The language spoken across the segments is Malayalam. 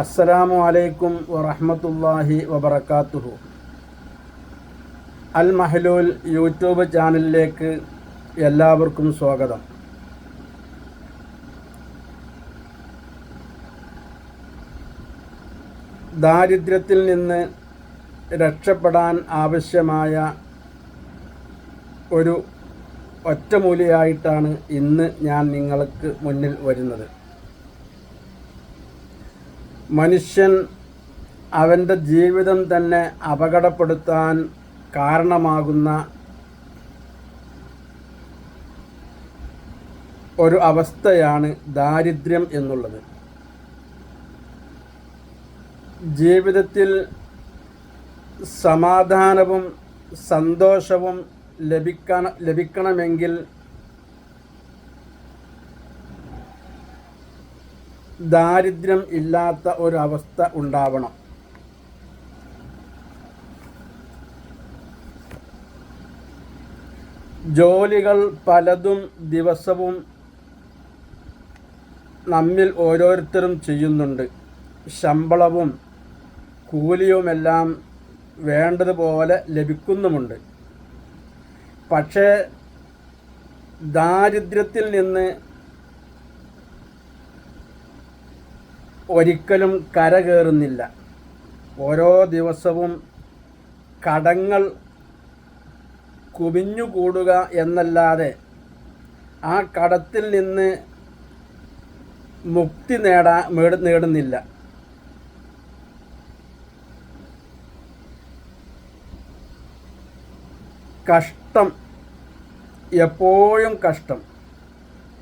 അസ്സലാമു അലൈക്കും വറഹ്മത്തുള്ളാഹി വബറകാതുഹു. അൽ മഹ്ലൂൽ യൂട്യൂബ് ചാനലിലേക്ക് എല്ലാവർക്കും സ്വാഗതം. ദാരിദ്ര്യത്തിൽ നിന്ന് രക്ഷപ്പെടാൻ ആവശ്യമായ ഒരു ഒറ്റമൂലിയായിട്ടാണ് ഇന്ന് ഞാൻ നിങ്ങൾക്ക് മുന്നിൽ വരുന്നത്. മനുഷ്യൻ അവൻ്റെ ജീവിതം തന്നെ അപകടപ്പെടുത്താൻ കാരണമാകുന്ന ഒരു അവസ്ഥയാണ് ദാരിദ്ര്യം എന്നുള്ളത്. ജീവിതത്തിൽ സമാധാനവും സന്തോഷവും ലഭിക്കണമെങ്കിൽ ദാരിദ്ര്യം ഇല്ലാത്ത ഒരവസ്ഥ ഉണ്ടാവണം. ജോലികൾ പലതും ദിവസവും നമ്മിൽ ഓരോരുത്തരും ചെയ്യുന്നുണ്ട്. ശമ്പളവും കൂലിയുമെല്ലാം വേണ്ടതുപോലെ ലഭിക്കുന്നുമുണ്ട്. പക്ഷേ ദാരിദ്ര്യത്തിൽ നിന്ന് ഒരിക്കലും കരകയറുന്നില്ല. ഓരോ ദിവസവും കടങ്ങൾ കുമിഞ്ഞുകൂടുക എന്നല്ലാതെ ആ കടത്തിൽ നിന്ന് മുക്തി നേടുന്നില്ല. കഷ്ടം, എപ്പോഴും കഷ്ടം,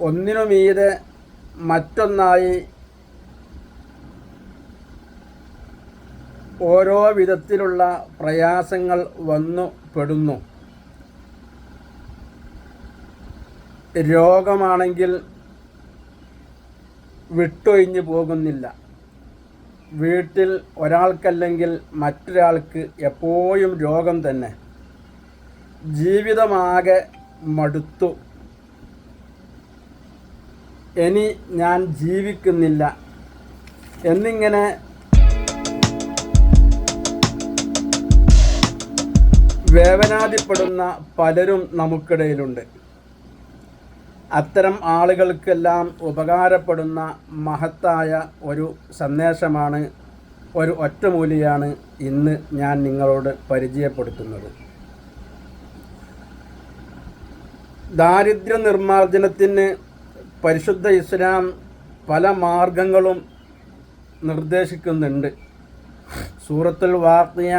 ഒന്നിനു മീതെ മറ്റൊന്നായി ഓരോ വിധത്തിലുള്ള പ്രയാസങ്ങൾ വന്നു പെടുന്നു. രോഗമാണെങ്കിൽ വിട്ടൊഴിഞ്ഞു പോകുന്നില്ല. വീട്ടിൽ ഒരാൾക്കല്ലെങ്കിൽ മറ്റൊരാൾക്ക് എപ്പോഴും രോഗം തന്നെ. ജീവിതമാകെ മടുത്തു. ഇനി ഞാൻ ജീവിക്കുന്നില്ല എന്നിങ്ങനെ വേവനാതിപ്പെടുന്ന പലരും നമുക്കിടയിലുണ്ട്. അത്തരം ആളുകൾക്കെല്ലാം ഉപകാരപ്പെടുന്ന മഹത്തായ ഒരു സന്ദേശമാണ്, ഒരു ഒറ്റമൂലിയാണ് ഇന്ന് ഞാൻ നിങ്ങളോട് പരിചയപ്പെടുത്തുന്നത്. ദാരിദ്ര്യ നിർമ്മാർജ്ജനത്തിന് പരിശുദ്ധ ഇസ്ലാം പല മാർഗങ്ങളും നിർദ്ദേശിക്കുന്നുണ്ട്. സൂറത്തുൽ വാഖിയ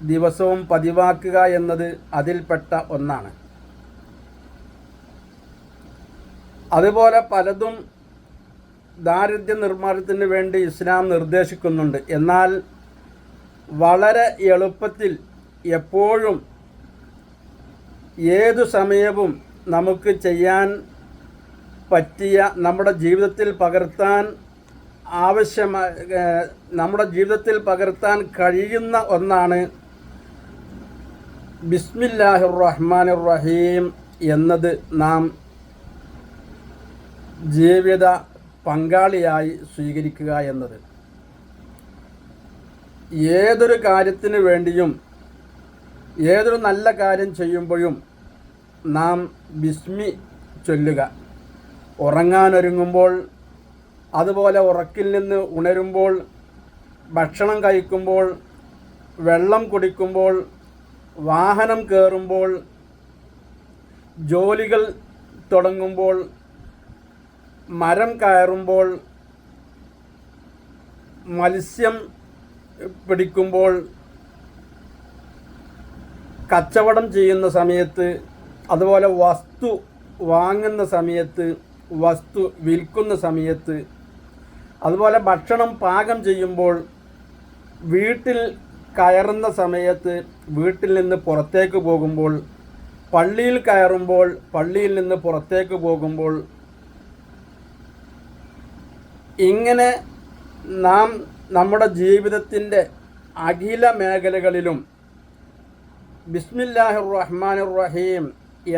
ദിവസവും പതിവാക്കുക എന്നത് അതിൽപ്പെട്ട ഒന്നാണ്. അതുപോലെ പലതും ദാരിദ്ര്യ നിർമ്മാർജ്ജനത്തിന് വേണ്ടി ഇസ്ലാം നിർദ്ദേശിക്കുന്നുണ്ട്. എന്നാൽ വളരെ എളുപ്പത്തിൽ എപ്പോഴും ഏതു സമയവും നമുക്ക് ചെയ്യാൻ പറ്റിയ, നമ്മുടെ ജീവിതത്തിൽ പകർത്താൻ കഴിയുന്ന ഒന്നാണ് ബിസ്മില്ലാഹിർ റഹ്മാനിർ റഹീം എന്നത് നാം ജീവിത പങ്കാളിയായി സ്വീകരിക്കുക എന്നത്. ഏതൊരു കാര്യത്തിന് വേണ്ടിയും ഏതൊരു നല്ല കാര്യം ചെയ്യുമ്പോഴും നാം ബിസ്മി ചൊല്ലുക. ഉറങ്ങാനൊരുങ്ങുമ്പോൾ, അതുപോലെ ഉറക്കിൽ നിന്ന് ഉണരുമ്പോൾ, ഭക്ഷണം കഴിക്കുമ്പോൾ, വെള്ളം കുടിക്കുമ്പോൾ, വാഹനം കയറുമ്പോൾ, ജോലികൾ തുടങ്ങുമ്പോൾ, മരം കയറുമ്പോൾ, മത്സ്യം പിടിക്കുമ്പോൾ, കച്ചവടം ചെയ്യുന്ന സമയത്ത്, അതുപോലെ വസ്തു വാങ്ങുന്ന സമയത്ത്, വസ്തു വിൽക്കുന്ന സമയത്ത്, അതുപോലെ ഭക്ഷണം പാകം ചെയ്യുമ്പോൾ, വീട്ടിൽ കയറുന്ന സമയത്ത്, വീട്ടിൽ നിന്ന് പുറത്തേക്ക് പോകുമ്പോൾ, പള്ളിയിൽ കയറുമ്പോൾ, പള്ളിയിൽ നിന്ന് പുറത്തേക്ക് പോകുമ്പോൾ, ഇങ്ങനെ നാം നമ്മുടെ ജീവിതത്തിൻ്റെ അഖില മേഖലകളിലും ബിസ്മില്ലാഹിർ റഹ്മാനിർ റഹീം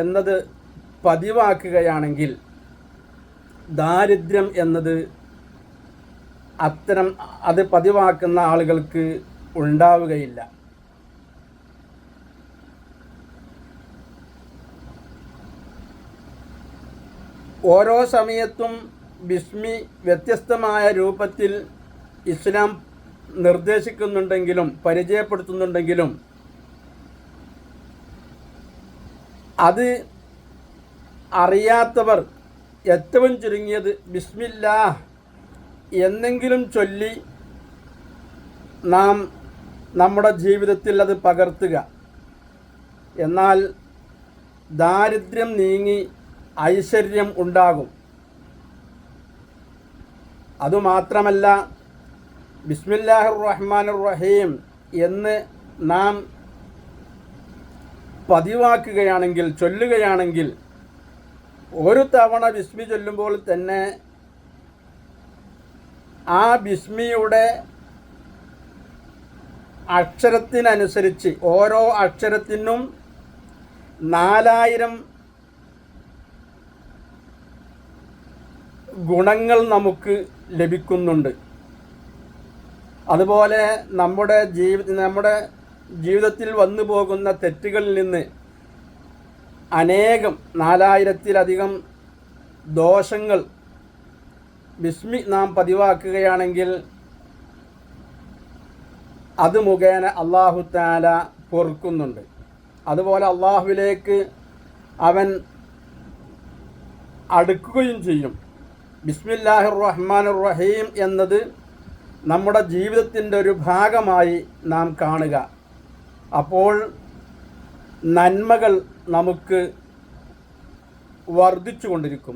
എന്നത് പതിവാക്കുകയാണെങ്കിൽ ദാരിദ്ര്യം എന്നത് അത് പതിവാക്കുന്ന ആളുകൾക്ക് ഉണ്ടാവുകയില്ല. ഓരോ സമയത്തും ബിസ്മി വ്യത്യസ്തമായ രൂപത്തിൽ ഇസ്ലാം നിർദ്ദേശിക്കുന്നുണ്ടെങ്കിലും പരിചയപ്പെടുത്തുന്നുണ്ടെങ്കിലും അത് അറിയാത്തവർ ഏറ്റവും ചുരുങ്ങിയത് ബിസ്മില്ലാഹ് എന്നെങ്കിലും ചൊല്ലി നാം നമ്മുടെ ജീവിതത്തിൽ അത് പകർത്തുക. എന്നാൽ ദാരിദ്ര്യം നീങ്ങി ഐശ്വര്യം ഉണ്ടാകും. അതുമാത്രമല്ല, ബിസ്മില്ലാഹിർ റഹ്മാനിർ റഹീം എന്ന് നാം പതിവാക്കുകയാണെങ്കിൽ, ചൊല്ലുകയാണെങ്കിൽ, ഒരു തവണ ബിസ്മി ചൊല്ലുമ്പോൾ തന്നെ ആ ബിസ്മിയുടെ അക്ഷരത്തിനനുസരിച്ച് ഓരോ അക്ഷരത്തിനും 4000 ഗുണങ്ങൾ നമുക്ക് ലഭിക്കുന്നുണ്ട്. അതുപോലെ നമ്മുടെ ജീവിതത്തിൽ വന്നു പോകുന്ന തെറ്റുകളിൽ നിന്ന് അനേകം 4000-ലധികം ദോഷങ്ങൾ ബിസ്മി നാം പതിവാക്കുകയാണെങ്കിൽ അത് മുഖേന അല്ലാഹു തആല പൊറുക്കുന്നുണ്ട്. അതുപോലെ അല്ലാഹുവിലേക്ക് അവൻ അടുക്കുകയും ചെയ്യും. ബിസ്മില്ലാഹിർ റഹ്മാനിർ റഹീം എന്നത് നമ്മുടെ ജീവിതത്തിൻ്റെ ഒരു ഭാഗമായി നാം കാണുക. അപ്പോൾ നന്മകൾ നമുക്ക് വർദ്ധിച്ചു കൊണ്ടിരിക്കും.